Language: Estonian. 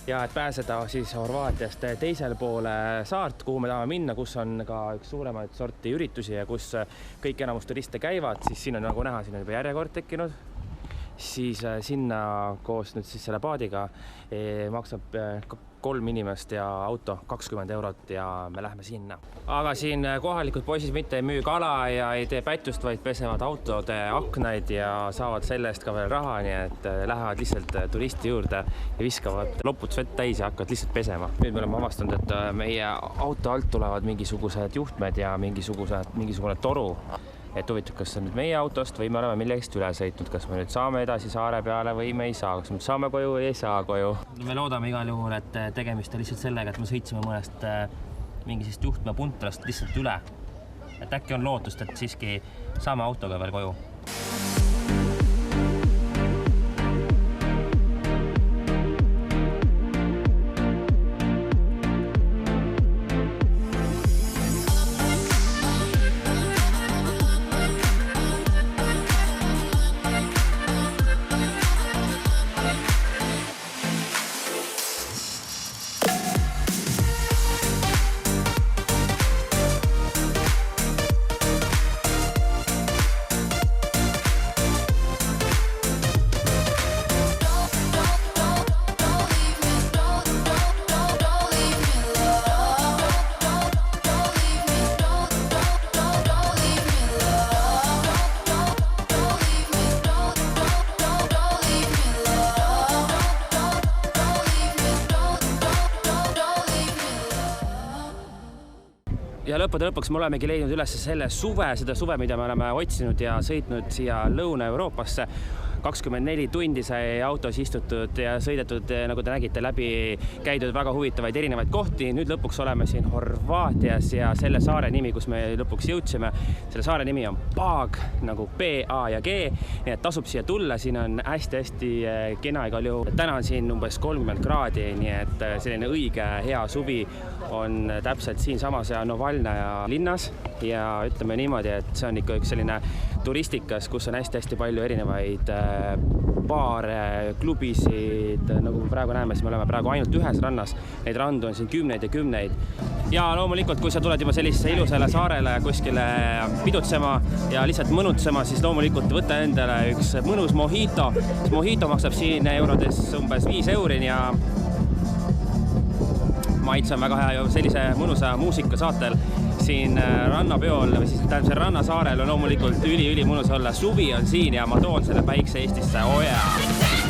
ja et pääseda siis Horvaatiast teisel poole saart, kuhu me tahame minna, kus on ka üks suuremaid sorti üritusi ja kus kõik enamus turiste käivad, siis siin on nagu näha, siin on juba järjekord tekkinud. Siis sinna koos nüüd siis selle paadiga maksab 3 inimest ja auto 20 € ja me lähme sinna. Aga siin kohalikud poisid mitte ei müü kala ja ei tee pättust, vaid pesevad autode aknaid ja saavad selle eest ka veel raha, nii et lähevad lihtsalt turisti juurde ja viskavad loputusvett täis ja hakkavad lihtsalt pesema. Nüüd me oleme avastanud, et meie auto alt tulevad mingisugused juhtmed ja mingisugune toru. Et huvitav, kas see on nüüd meie autost või me oleme millegist üle sõitnud, kas me nüüd saame edasi saare peale või me ei saa, kas me saame koju või ei saa koju. Me loodame igal juhul, et tegemist on lihtsalt sellega, et me sõitsime mõnest mingisest juhtme puntrast lihtsalt üle. Et äkki on lootust, et siiski saame autoga veel koju. Ja lõppude lõpuks me olemegi leidnud üles seda suve, mida me oleme otsinud ja sõitnud siia Lõuna-Euroopasse. 24 tundi sai autos istutud ja sõidetud, nagu te nägite, läbi käidud väga huvitavaid erinevaid kohti. Nüüd lõpuks oleme siin Horvaatias ja selle saare nimi, kus me lõpuks jõudsime. Selle saare nimi on Pag, nagu P, A ja G. Nii et tasub siia tulla, siin on hästi kena igal juhul. Täna on siin umbes 30 kraadi, nii et selline õige hea suvi on täpselt siin samas Novalnaja linnas. Ja ütleme niimoodi, et see on ikka üks selline turistikas, kus on hästi palju erinevaid baare, klubisid, nagu me praegu näeme, siis me oleme praegu ainult ühes rannas. Neid randu on siin kümneid ja kümneid. Ja loomulikult, kui sa tuled juba sellisesse ilusale saarele kuskile pidutsema ja lihtsalt mõnutsema, siis loomulikult võtta endale üks mõnus mojito. Mojito maksab siin eurodes umbes 5 € ja maitse on väga hea ja sellise mõnusa muusika saatel siin rannapeol või siis tähendab rannasaarel on loomulikult üli mõnus olla. Suvi on siin ja ma toon selle päikse Eestisse. Oh yeah!